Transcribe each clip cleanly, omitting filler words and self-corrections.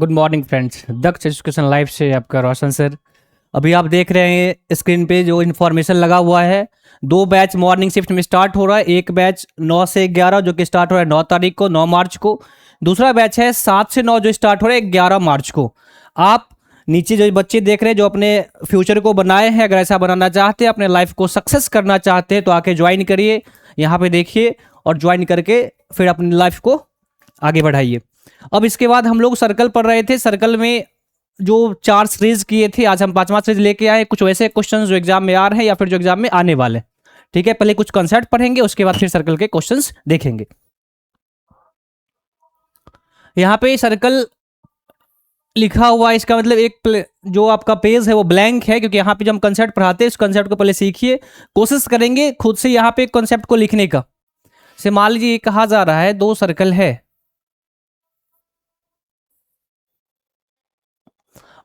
Good morning friends, दक्ष education live से आपका रोशन sir. अभी आप देख रहे हैं स्क्रीन पे जो इन्फॉर्मेशन लगा हुआ है। दो बैच मॉर्निंग शिफ्ट में स्टार्ट हो रहा है। एक बैच 9 से 11 जो कि स्टार्ट हो रहा है 9 तारीख को, 9 मार्च को। दूसरा बैच है 7 से 9 जो स्टार्ट हो रहा है 11 मार्च को। आप नीचे जो बच्चे देख रहे हैं जो अपने फ्यूचर को बनाए हैं, अगर ऐसा बनाना चाहते हैं, अपने लाइफ को सक्सेस करना चाहते हैं तो आके ज्वाइन करिए। यहाँ पे देखिए और ज्वाइन करके फिर अपनी लाइफ को आगे बढ़ाइए। अब इसके बाद हम लोग सर्कल पढ़ रहे थे। सर्कल में जो 4 सीरीज किए थे, आज हम 5वां सीरीज लेके आए। कुछ वैसे क्वेश्चंस जो एग्जाम में आ रहे हैं या फिर जो एग्जाम में आने वाले। ठीक है, पहले कुछ कंसेप्ट पढ़ेंगे, उसके बाद फिर सर्कल के क्वेश्चंस देखेंगे। यहाँ पे सर्कल लिखा हुआ है, इसका मतलब एक जो आपका पेज है वो ब्लैंक है, क्योंकि यहाँ पे जब हम कंसेप्ट पढ़ाते हैं उस कंसेप्ट को पहले सीखिए। कोशिश करेंगे खुद से यहाँ पे कंसेप्ट को लिखने का। से मान लीजिए कहा जा रहा है 2 सर्कल है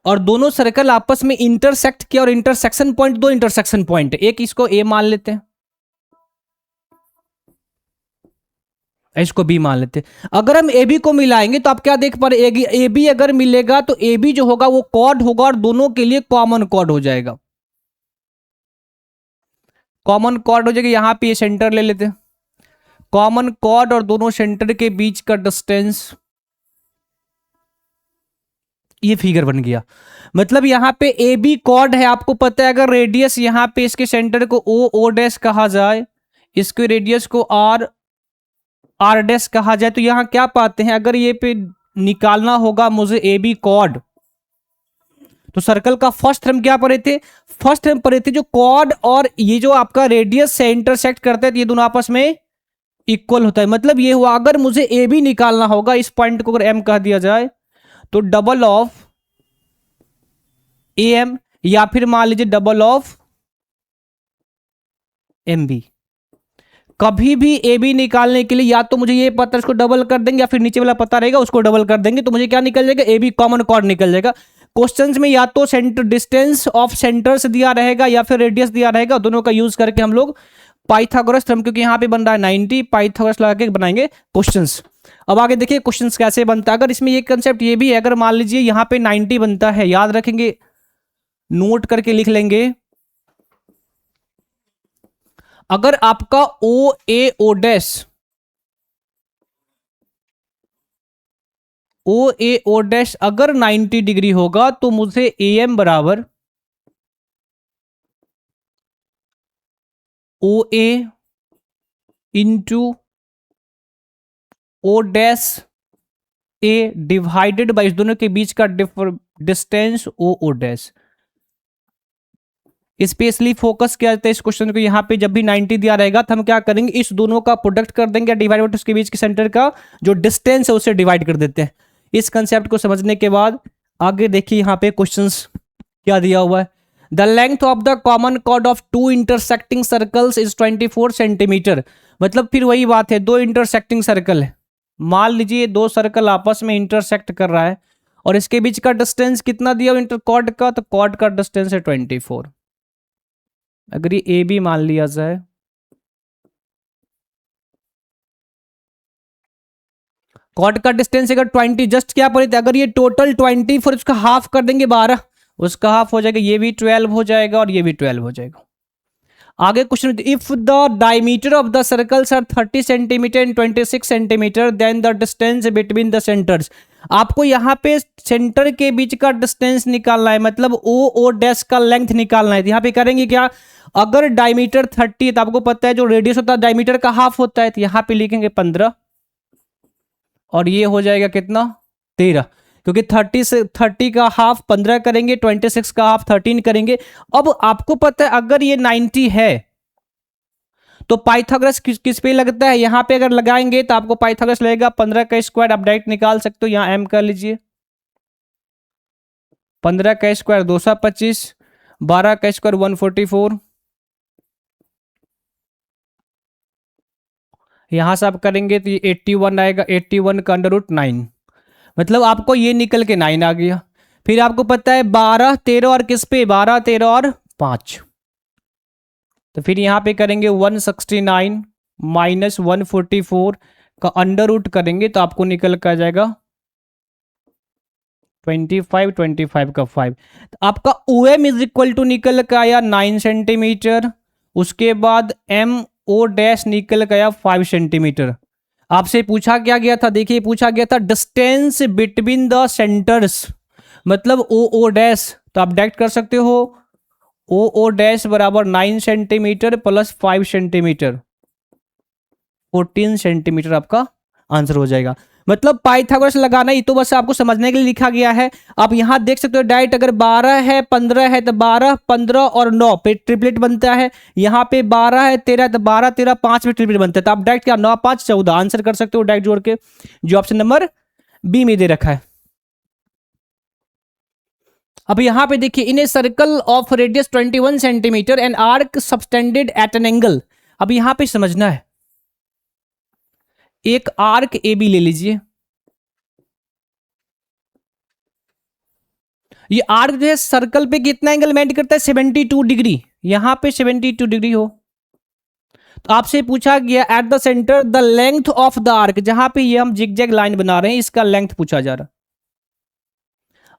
और दोनों सर्कल आपस में इंटरसेक्ट किया, और इंटरसेक्शन पॉइंट, 2 इंटरसेक्शन पॉइंट, एक इसको ए मान लेते हैं, इसको बी मान लेते हैं। अगर हम ए बी को मिलाएंगे तो आप क्या देख पा रहे, ए बी अगर मिलेगा तो ए बी जो होगा वो कॉर्ड होगा और दोनों के लिए कॉमन कॉर्ड हो जाएगा। कॉमन कॉर्ड हो जाएगा। यहां पे ये सेंटर ले लेते हैं, कॉमन कॉर्ड और दोनों सेंटर के बीच का डिस्टेंस, ये फिगर बन गया। मतलब यहां पे ए बी कॉर्ड है। आपको पता है अगर रेडियस यहां पे इसके सेंटर को ओ डैश कहा जाए, इसके रेडियस को आर डैश कहा जाए, तो यहां क्या पाते हैं, अगर ये पे निकालना होगा मुझे ए बी कॉर्ड, तो सर्कल का फर्स्ट थ्रम क्या पढ़े थे, फर्स्ट थ्रम पढ़े थे जो कॉर्ड और ये जो आपका रेडियस से इंटरसेक्ट करते हैं तो ये दोनों आपस में इक्वल होता है। मतलब ये हुआ अगर मुझे ए बी निकालना होगा, इस पॉइंट को अगर एम कह दिया जाए तो डबल ऑफ ए एम, या फिर मान लीजिए डबल ऑफ एम बी। कभी भी ए बी निकालने के लिए या तो मुझे ये पता उसको डबल कर देंगे, या फिर नीचे वाला पता रहेगा उसको डबल कर देंगे, तो मुझे क्या निकल जाएगा, ए बी कॉमन कॉर्ड निकल जाएगा। क्वेश्चंस में या तो सेंटर डिस्टेंस ऑफ सेंटर्स दिया रहेगा या फिर रेडियस दिया रहेगा, दोनों का यूज करके हम लोग पाइथागोरस थ्योरम, क्योंकि यहां पे बन रहा है 90, पाइथागोरस लगा के बनाएंगे क्वेश्चंस। अब आगे देखिए क्वेश्चंस कैसे बनता है। अगर इसमें ये कंसेप्ट ये भी है, अगर मान लीजिए यहां पे 90 बनता है, याद रखेंगे, नोट करके लिख लेंगे। अगर आपका ओ ए ओ डैश, ओ ए ओ डैश अगर 90 डिग्री होगा तो मुझे ए एम बराबर O A into O dash A divided by इस दोनों के बीच का distance O dash. Specially focus किया जाता है इस क्वेश्चन को। यहाँ पे जब भी 90 दिया रहेगा तो हम क्या करेंगे, इस दोनों का प्रोडक्ट कर देंगे, डिवाइड बाई उसके बीच के सेंटर का जो डिस्टेंस है उसे डिवाइड कर देते हैं। इस कंसेप्ट को समझने के बाद आगे देखिए यहाँ पे क्वेश्चंस क्या दिया हुआ है। The length of the common chord of 2 intersecting circles is 24 centimetre. मतलब फिर वही बात है, 2 इंटरसेक्टिंग सर्कल है, मान लीजिए 2 सर्कल आपस में इंटरसेक्ट कर रहा है और इसके बीच का डिस्टेंस कितना दिया इंटर कॉर्ड का, तो कॉर्ड का डिस्टेंस है 24। अगर ये ए बी मान लिया जाए, कॉर्ड का डिस्टेंस अगर 20 जस्ट क्या पड़े थे, अगर ये टोटल 20 फिर उसका हाफ कर देंगे 12, उसका हाफ हो जाएगा, ये भी 12 हो जाएगा और ये भी 12 हो जाएगा। आगे question, if the diameter of the circles are 30 centimetre and 26 centimetre then the distance between the centres. आपको यहाँ पे सेंटर के बीच का डिस्टेंस निकालना है, मतलब ओ डैश का लेंथ निकालना है। तो यहाँ पे करेंगे क्या, अगर डायमीटर 30 तो आपको पता है जो रेडियस होता है डायमीटर का हाफ होता है, तो यहाँ पे लिखेंगे 15 और ये हो जाएगा कितना 13, क्योंकि 30 का हाफ 15 करेंगे, 26 का हाफ 13 करेंगे। अब आपको पता है अगर ये 90 है तो पाइथागोरस किस पे लगता है, यहां पे अगर लगाएंगे तो आपको पाइथागोरस लगेगा 15 का स्क्वायर। आप डायरेक्ट निकाल सकते हो, यहां एम कर लीजिए, 15 का स्क्वायर 225, 12 का स्क्वायर 144, यहां से आप करेंगे तो ये 81 आएगा, 81 का अंडर रूट 9, मतलब आपको ये निकल के 9 आ गया। फिर आपको पता है 12 13 और किस पे, 12 13 और 5, तो फिर यहां पे करेंगे 169 माइनस 144 का अंडर रूट करेंगे तो आपको निकल कर आ जाएगा 25, 25 का 5, तो आपका O M is equal to निकल के आया 9 सेंटीमीटर। उसके बाद एम ओ डैश निकल के आया 5 सेंटीमीटर। आपसे पूछा क्या गया था, देखिए पूछा गया था डिस्टेंस बिटवीन द सेंटर्स, मतलब ओ ओ डैश, तो आप डायरेक्ट कर सकते हो ओ ओ डैश बराबर 9 सेंटीमीटर प्लस 5 सेंटीमीटर, 14 सेंटीमीटर आपका आंसर हो जाएगा। मतलब पाइथागोरस लगाना ही तो बस आपको समझने के लिए लिखा गया है। आप यहां देख सकते हो डायरेक्ट अगर 12 है 15 है तो 12 15 और 9 पे ट्रिपलेट बनता है। यहाँ पे 12 है 13 तो 12 13 5 में ट्रिपलेट बनता है, तो आप डायरेक्ट क्या 9 5 14 आंसर कर सकते हो डायरेक्ट जोड़ के, जो ऑप्शन नंबर बी में दे रखा है। अब यहां पे देखिए in a circle of radius 21 centimetre and arc subtended at an angle. अब यहां पे समझना है, एक आर्क ए बी ले लीजिए, ये आर्क जो है सर्कल पे कितना एंगल मेंटेन करता है 72 डिग्री, यहां पे 72 डिग्री हो। तो आपसे पूछा गया at the centre the length of the arc, जहां पे ये हम जिगजैग लाइन बना रहे हैं इसका लेंथ पूछा जा रहा।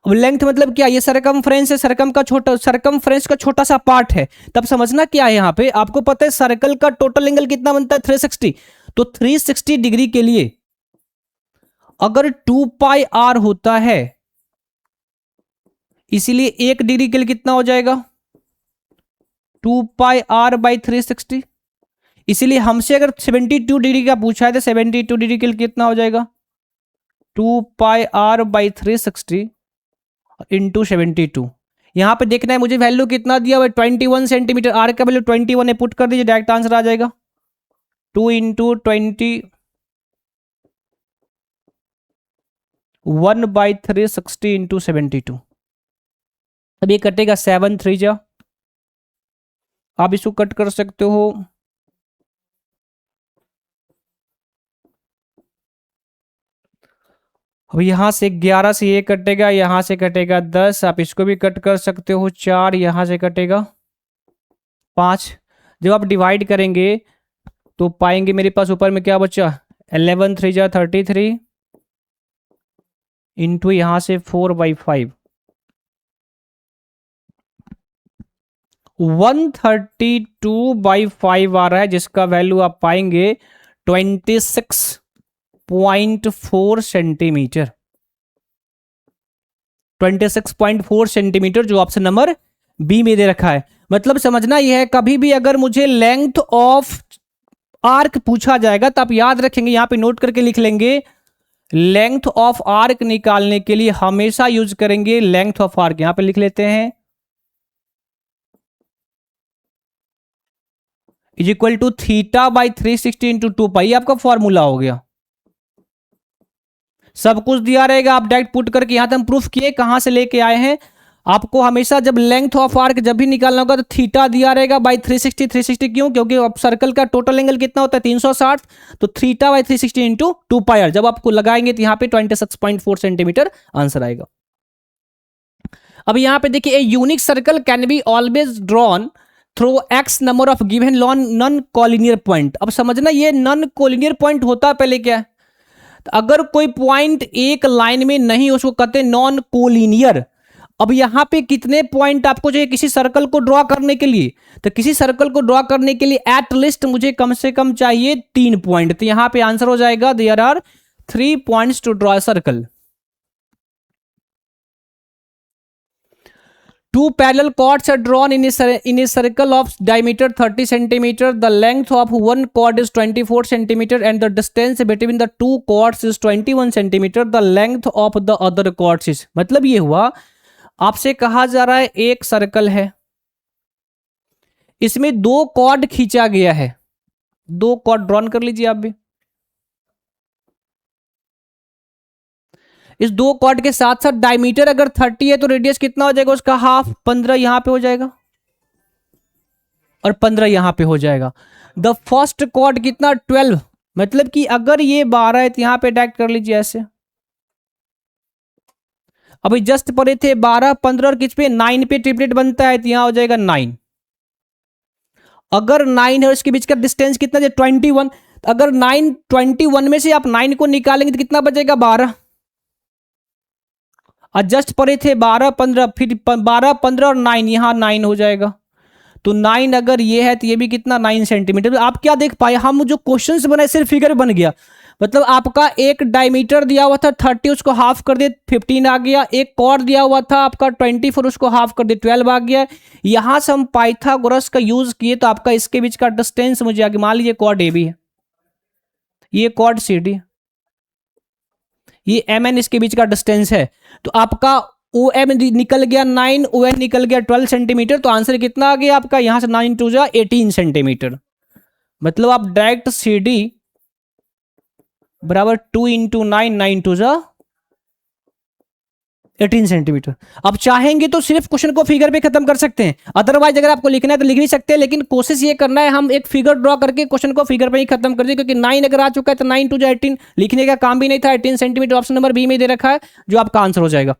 अब लेंथ मतलब क्या, ये सरकमफ्रेंस है, सरकमफ्रेंस का छोटा सा पार्ट है। तब समझना क्या है, यहां पे आपको पता है सर्कल का टोटल एंगल कितना बनता है 360, तो 360 डिग्री के लिए अगर 2 पाई आर होता है, इसीलिए 1 डिग्री के लिए कितना हो जाएगा 2 पाई आर बाई 360। इसीलिए हमसे अगर 72 डिग्री का पूछा है तो 72 डिग्री के लिए कितना हो जाएगा 2 पाई आर बाई 360 इंटू 72। यहां पे देखना है मुझे वैल्यू कितना दिया हुआ है 21 सेंटीमीटर, आर का वैल्यू 21 है, पुट कर दीजिए डायरेक्ट आंसर आ जाएगा 2 इंटू 21 बाई 360 इंटू 72। अब ये कटेगा 7 3 जा, आप इसको कट कर सकते हो। अब यहां से 11 से ये कटेगा, यहां से कटेगा 10, आप इसको भी कट कर सकते हो 4, यहां से कटेगा 5। जब आप डिवाइड करेंगे तो पाएंगे मेरे पास ऊपर में क्या बचा 11 3 जा 33 इंटू यहां से 4/5, 132/5 आ रहा है, जिसका वैल्यू आप पाएंगे 26.4 सेंटीमीटर, 26.4 सेंटीमीटर, जो ऑप्शन नंबर बी में दे रखा है। मतलब समझना यह है कभी भी अगर मुझे लेंथ ऑफ आर्क पूछा जाएगा तो आप याद रखेंगे, यहां पे नोट करके लिख लेंगे, लेंथ ऑफ आर्क निकालने के लिए हमेशा यूज करेंगे लेंथ ऑफ आर्क, यहां पे लिख लेते हैं is equal to theta by 360 into 2 pi, आपका फॉर्मूला हो गया। सब कुछ दिया रहेगा, आप डायरेक्ट पुट करके यहां तक हम प्रूफ किए कहां से लेके आए हैं। आपको हमेशा जब लेंथ ऑफ आर्क जब भी निकालना होगा तो थीटा दिया रहेगा बाई 360, 360 क्यों, क्योंकि अब सर्कल का टोटल एंगल कितना होता है 360, तो theta by 360 into 2 pi r, जब आपको लगाएंगे तो यहां पे 26.4 सेंटीमीटर आंसर आएगा। अब यहां पे देखिए a unique circle can be always drawn through x number of given non collinear point. अब समझना ये नॉन कोलिनियर पॉइंट होता है पहले क्या है, तो अगर कोई पॉइंट एक लाइन में नहीं उसको कहते हैं नॉन कोलिनियर। अब यहां पे कितने पॉइंट आपको चाहिए किसी सर्कल को ड्रॉ करने के लिए, तो किसी सर्कल को ड्रॉ करने के लिए एट लिस्ट मुझे कम से कम चाहिए 3 पॉइंट, तो यहां पे आंसर हो जाएगा there are 3 points to draw circle. Two parallel chords are drawn in a circle of diameter 30 centimeter. The length of one chord is 24 centimeter and the distance between the two chords is 21 centimeter. The length of the other chords is, मतलब ये हुआ आपसे कहा जा रहा है एक circle है, इसमें 2 कॉर्ड खींचा गया है, 2 कॉर्ड ड्रॉन कर लीजिए आप भी। इस 2 कॉर्ड के साथ साथ डायमीटर अगर 30 है तो रेडियस कितना हो जाएगा उसका हाफ, 15 यहां पे हो जाएगा और 15 यहां पे हो जाएगा। द फर्स्ट कॉर्ड कितना 12, मतलब कि अगर ये 12 है तो यहां पे डायरेक्ट कर लीजिए ऐसे। अभी जस्ट पढ़े थे 12 15 और किस पे 9 पे ट्रिपलेट बनता है, तो यहां हो जाएगा 9। अगर 9 है उसके बीच का डिस्टेंस कितना है 21, अगर 9 21 में से आप 9 को निकालेंगे तो कितना बचेगा 12। जस्ट परे थे 12 15, फिर 12 15 और 9, यहाँ 9 हो जाएगा। तो 9 अगर ये है तो ये भी कितना 9 सेंटीमीटर। तो आप क्या देख पाए, हम जो क्वेश्चंस बनाए सिर्फ फिगर बन गया। मतलब आपका एक डायमीटर दिया हुआ था 30, उसको हाफ कर दिए 15 आ गया। एक कॉर्ड दिया हुआ था आपका 24, उसको हाफ कर दिए 12 आ गया। यहां से हम पाइथागोरस का यूज किए तो आपका इसके बीच का डिस्टेंस मुझे आगे, मान लीजिए कॉर्ड ए बी है, ये कॉर्ड सी डी, ये एम एन इसके बीच का डिस्टेंस है। तो आपका ओ एम निकल गया 9, ओ एन निकल गया 12 सेंटीमीटर। तो आंसर कितना आ गया आपका, यहां से 9 टू जा 18 सेंटीमीटर। मतलब आप डायरेक्ट सी डी बराबर 2 इंटू 9, 9 टू जा 18 सेंटीमीटर। अब चाहेंगे तो सिर्फ क्वेश्चन को फिगर पे खत्म कर सकते हैं, अदरवाइज अगर आपको लिखना है तो लिख भी सकते हैं, लेकिन कोशिश ये करना है हम एक फिगर ड्रॉ करके क्वेश्चन को फिगर पे ही खत्म कर दें, क्योंकि 9 अगर आ चुका है तो 9 टू 18 लिखने का काम भी नहीं था। 18 सेंटीमीटर ऑप्शन नंबर बी में दे रखा है, जो आपका आंसर हो जाएगा।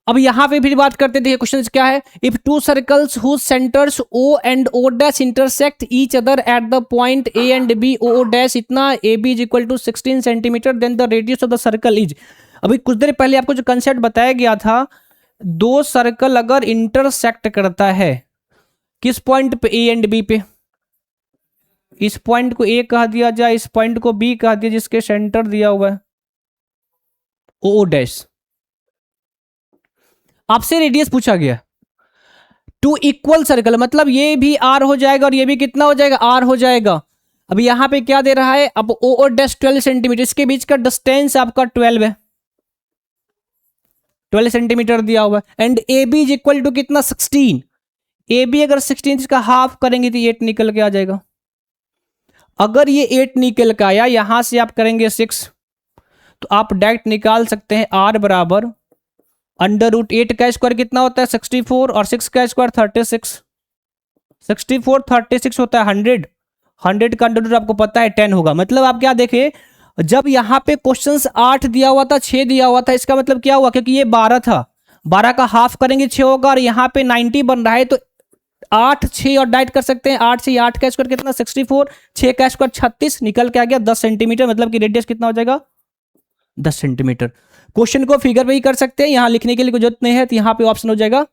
अब यहां पे फिर बात करते थे, क्वेश्चन क्या है, if two circles whose centres O and O dash intersect each other at the point A and B, O dash इतना, A B is equal to 16 centimetre, then the radius of the circle is. अभी कुछ देर पहले आपको जो concept बताया गया था, दो सर्कल अगर इंटरसेक्ट करता है किस पॉइंट पे, ए एंड बी पे, इस पॉइंट को ए कह दिया जाए, इस पॉइंट को बी कह दिया, जिसके सेंटर दिया हुआ है ओ डैश। आपसे रेडियस पूछा गया, टू इक्वल सर्कल, मतलब ये भी आर हो जाएगा और ये भी कितना हो जाएगा, आर हो जाएगा। अब यहां पे क्या दे रहा है, अब ओ डैश 12 सेंटीमीटर, इसके बीच का डिस्टेंस आपका 12 है, 12 सेंटीमीटर दिया हुआ है। And A B is equal to कितना, 16। ए बी अगर 16 इसका हाफ करेंगे तो 8 निकल के आ जाएगा। अगर ये 8 निकल के आया, यहां से आप करेंगे 6, तो आप डायरेक्ट निकाल सकते हैं आर बराबर √8 का स्क्वायर कितना होता है 64, और 6 का स्क्वायर 36, 64 36 होता है 100, 100 का अंडर रूट आपको पता है 10 होगा। मतलब आप क्या देखे, जब यहाँ पे क्वेश्चंस 8 दिया हुआ था 6 दिया हुआ था, इसका मतलब क्या हुआ, क्योंकि ये 12 था, 12 का हाफ करेंगे 6 होगा, और यहाँ पे 90 बन रहा है, तो 8 6 और डाइट कर सकते हैं, 8 से 8 का स्क्वायर कितना 64, 6 का स्क्वायर 36 निकल के आ गया 10 सेंटीमीटर। मतलब कि रेडियस कितना हो जाएगा 10 सेंटीमीटर। क्वेश्चन को फिगर पे ही कर सकते हैं, यहां लिखने के लिए कोई जरूरत नहीं है, तो यहां पे ऑप्शन हो जाएगा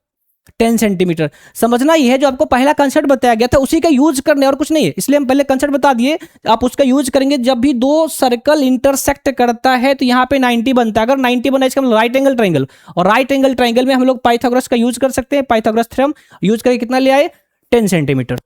10 सेंटीमीटर। समझना यह है जो आपको पहला कंसेप्ट बताया गया था उसी का यूज करने, और कुछ नहीं है, इसलिए हम पहले कंसेप्ट बता दिए, आप उसका यूज करेंगे। जब भी दो सर्कल इंटरसेक्ट करता है तो यहाँ पे 90 बनता है, अगर 90 बना इसका मतलब राइट एंगल ट्राइंगल, और राइट एंगल ट्राइंगल में हम लोग पाइथागोरस का यूज कर सकते हैं। पाइथागोरस थ्योरम यूज करके कितना ले आए 10 सेंटीमीटर।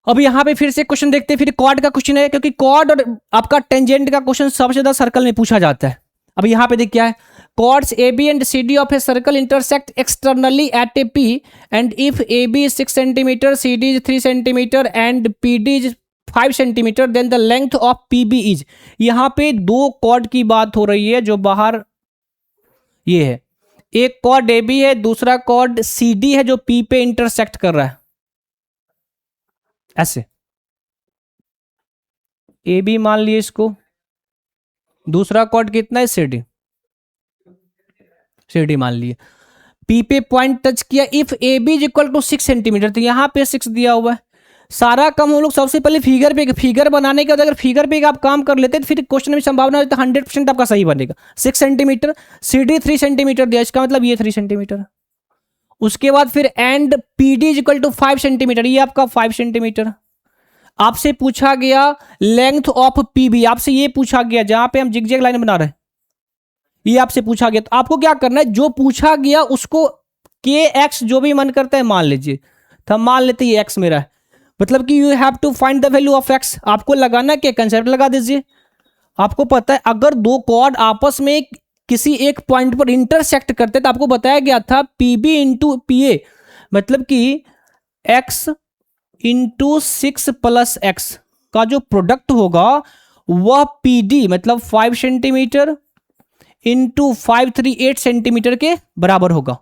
अब यहां पे फिर से क्वेश्चन देखते हैं, फिर कॉर्ड का क्वेश्चन है, क्योंकि कॉर्ड और आपका टेंजेंट का क्वेश्चन सबसे ज्यादा सर्कल में पूछा जाता है। अब यहां पे देख क्या है, chords AB and CD of a circle intersect externally at a P, and if AB is 6 centimeter, CD is 3 centimeter and PD is 5 centimeter, then the length of PB is। यहाँ पे दो कॉर्ड की बात हो रही है जो बाहर ये है, एक कॉर्ड AB है, दूसरा कॉर्ड CD है जो P पे इंटरसेक्ट कर रहा है, ऐसे AB मान लिए इसको, दूसरा कॉर्ड कितना है CD, CD मान लिए, P पे पॉइंट टच किया, if A B is equal to 6 centimetre, तो यहां पे 6 दिया हुआ है। सारा काम हम लोग सबसे पहले फिगर पे, फिगर बनाने के बाद अगर फिगर पे आप काम कर लेते तो फिर क्वेश्चन में संभावना होती है 100% आपका सही बनेगा। 6 सेंटीमीटर, CD 3 सेंटीमीटर दिया, इसका मतलब ये 3 सेंटीमीटर। उसके बाद फिर and PD is equal to 5 centimetre, ये आपका 5 सेंटीमीटर। आपसे पूछा गया लेंथ ऑफ PB, आपसे ये पूछा गया जहां पे हम जिगजैग लाइन बना रहे हैं, ये आपसे पूछा गया, तो आपको क्या करना है, जो पूछा गया उसको के एक्स जो भी मन करता है मान लीजिए, तो हम मान लेते ये एक्स मेरा है, मतलब कि you have to find the value of x. आपको लगाना क्या, कंसेप्ट लगा दीजिए। आपको पता है अगर दो कॉर्ड आपस में किसी एक पॉइंट पर इंटरसेक्ट करते, तो आपको बताया गया था PB इंटू PA, मतलब कि x इंटू 6 प्लस x का जो प्रोडक्ट होगा वह PD मतलब 5 सेंटीमीटर इंटू 538 सेंटीमीटर के बराबर होगा।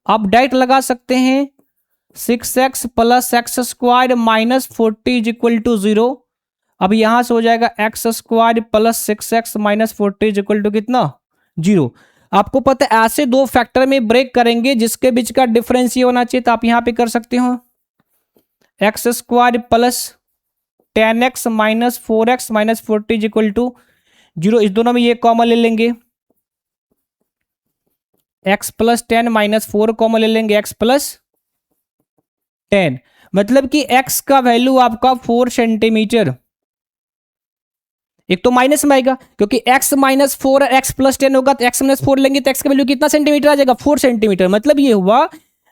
आप डायरेक्ट लगा सकते हैं 6x plus x square minus 40 is equal to 0। अब यहां से हो जाएगा x square plus 6x minus 40 is equal to कितना 0। आपको पता है ऐसे दो फैक्टर में ब्रेक करेंगे जिसके बीच का डिफरेंस ये होना चाहिए, तो आप यहां पे कर सकते हो x square plus 10x minus 4x minus 40 is equal to 0, इस दोनों में ये कॉमन ले लेंगे, x प्लस 10 माइनस 4 कॉमन ले लेंगे, x प्लस 10, मतलब कि x का वैल्यू आपका 4 सेंटीमीटर। एक तो माइनस में आएगा क्योंकि x माइनस 4 और x प्लस 10 होगा, तो x माइनस 4 लेंगे तो x का वैल्यू कितना सेंटीमीटर आ जाएगा, 4 सेंटीमीटर। मतलब ये हुआ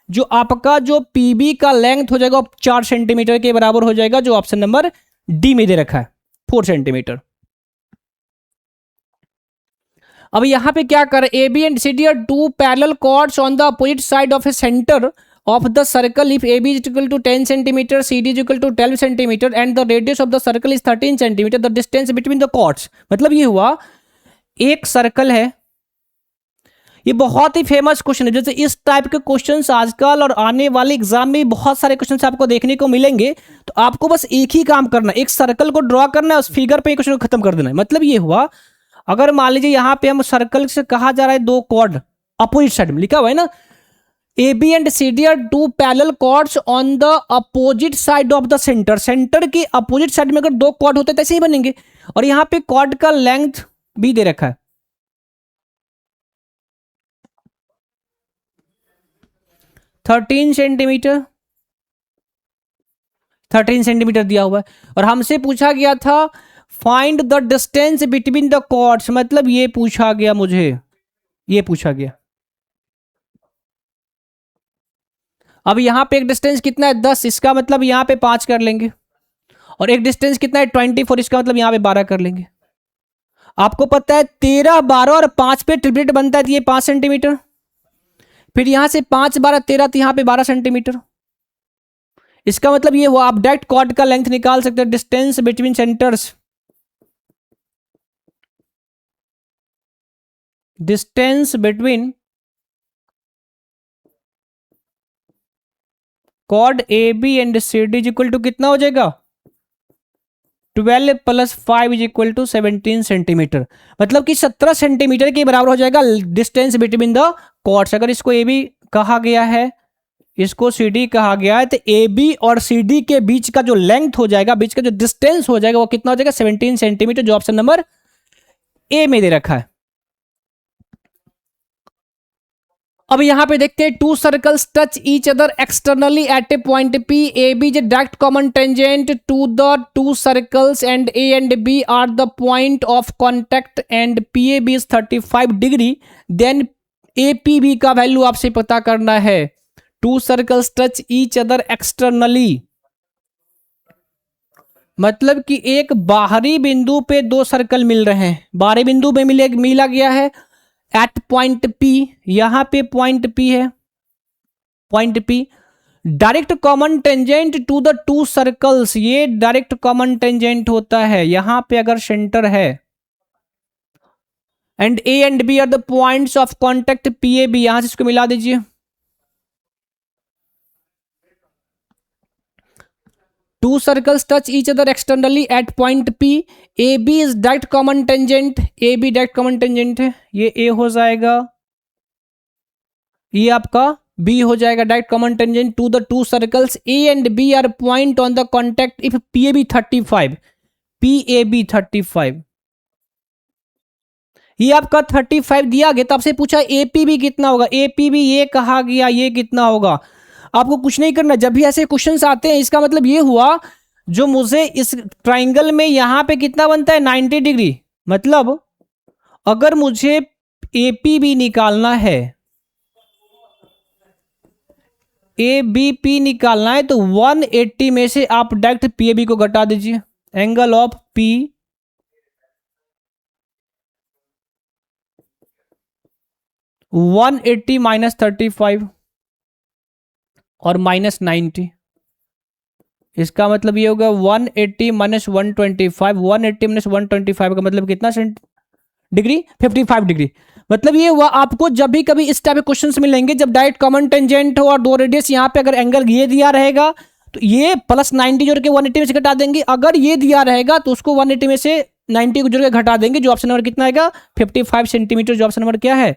जो आपका जो पीबी का लेंथ हो जाएगा 4 सेंटीमीटर के बराबर हो जाएगा, जो ऑप्शन नंबर डी में दे रखा है 4 सेंटीमीटर। अब यहां पे क्या कर, A B and C D are two parallel chords on the opposite side of a centre of the circle if AB is equal to 10 centimeter, CD is equal to 12 centimeter and the radius of the circle is 13 centimeter, the distance between the chords। मतलब ये हुआ एक circle है, ये बहुत ही famous question है। जैसे इस टाइप के क्वेश्चंस आजकल और आने वाले एग्जाम में बहुत सारे क्वेश्चंस आपको देखने को मिलेंगे, तो आपको बस एक ही काम करना है, एक सर्कल को ड्रॉ करना है, उस फिगर पे क्वेश्चन को खत्म कर देना है। मतलब ये हुआ, अगर मान लीजिए यहां पे हम सर्कल से कहा जा रहा है दो कॉर्ड अपोजिट साइड में लिखा हुआ है ना, AB and CD are two parallel chords on the opposite side of the center। Centre के अपोजिट साइड में अगर दो कॉर्ड होते हैं तो ऐसे ही बनेंगे, और यहां पे कॉर्ड का लेंथ भी दे रखा है 13 सेंटीमीटर, 13 सेंटीमीटर दिया हुआ है। और हमसे पूछा गया था find the distance between the chords, मतलब ये पूछा गया मुझे, ये पूछा गया। अब यहां पे एक डिस्टेंस कितना है 10, इसका मतलब यहां पे 5 कर लेंगे, और एक डिस्टेंस कितना है 24, इसका मतलब यहां पे 12 कर लेंगे। आपको पता है 13, 12 और 5 पे ट्रिपलेट बनता है, तो ये 5 सेंटीमीटर, फिर यहां से 5, 12, 13, तो यहां पे 12 सेंटीमीटर। इसका मतलब ये हुआ आप डायरेक्ट कॉर्ड का लेंथ निकाल सकते हैं, distance between centres, distance between chord A B and C D is equal to कितना हो जाएगा 12 plus 5 is equal to 17 centimetre. मतलब कि 17 सेंटीमीटर के बराबर हो जाएगा डिस्टेंस बिटवीन द कॉर्ड्स। अगर इसको ए बी कहा गया है, इसको सी डी कहा गया है, तो ए बी और सी डी के बीच का जो लेंथ हो जाएगा, बीच का जो डिस्टेंस हो जाएगा, वो कितना हो जाएगा 17 सेंटीमीटर, जो ऑप्शन नंबर ए में दे रखा है। अब यहां पे देखते हैं two circles touch each other externally at a point P, A B is direct common tangent to the two circles and A and B are the point of contact and P A B is 35 degree, then A P B का value आपसे पता करना है। Two circles touch each other externally, मतलब कि एक बाहरी बिंदु पे दो सर्कल मिल रहे हैं, बाहरी बिंदु में मिला गया है एट पॉइंट पी, यहां पे पॉइंट पी है, point P direct common tangent to the two circles, ये डायरेक्ट कॉमन टेंजेंट होता है यहां पे अगर सेंटर है, and A and B are the points of contact P A B, यहां से इसको मिला दीजिए। Two circles touch each other externally at point P, A B is direct common tangent, A B direct common tangent है, ये ए हो जाएगा, ये आपका बी हो जाएगा direct common tangent to the two circles, A and B are point on the contact if P A B 35, P A B 35, ये आपका 35 दिया गया, तो आपसे पूछा ए पी बी कितना होगा, ए पी बी ये कहा गया, ये कितना होगा। आपको कुछ नहीं करना, जब भी ऐसे क्वेश्चंस आते हैं इसका मतलब ये हुआ जो मुझे इस ट्राइंगल में यहां पे कितना बनता है 90 डिग्री, मतलब अगर मुझे एपीबी निकालना है, ए बी पी निकालना है, तो 180 में से आप डायरेक्ट पीएबी को घटा दीजिए, एंगल ऑफ पी 180 माइनस 35 और माइनस 90, इसका मतलब ये होगा 180 माइनस 125, 180 माइनस 125 का मतलब कितना डिग्री 55 डिग्री। मतलब ये हुआ आपको जब भी कभी इस टाइप के क्वेश्चंस मिलेंगे, जब डायरेक्ट कॉमन टेंजेंट हो और दो रेडियस यहाँ पे अगर एंगल ये दिया रहेगा तो ये प्लस 90 जोड़ के 180 में से घटा देंगे, अगर ये दिया रहेगा तो उसको 180 में से 90 को जोड़ के घटा देंगे, जो ऑप्शन नंबर कितना आएगा 55 सेंटीमीटर, जो ऑप्शन नंबर क्या है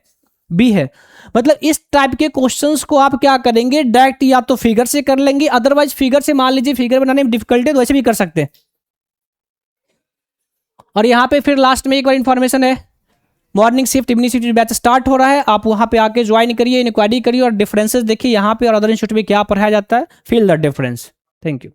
बी है। मतलब इस टाइप के क्वेश्चंस को आप क्या करेंगे, डायरेक्ट या तो फिगर से कर लेंगे, अदरवाइज फिगर से मान लीजिए फिगर बनाने में डिफिकल्टी तो वैसे भी कर सकते हैं। और यहाँ पे फिर लास्ट में एक बार इंफॉर्मेशन है, morning shift evening shift batch start हो रहा है, आप वहाँ पे आके ज्वाइन करिए, इंक्वायरी करिए और डिफरेंसेस देखिए यहाँ पे और अदर इंस्टीट्यूट में क्या पढ़ाया जाता है, feel the difference. Thank you.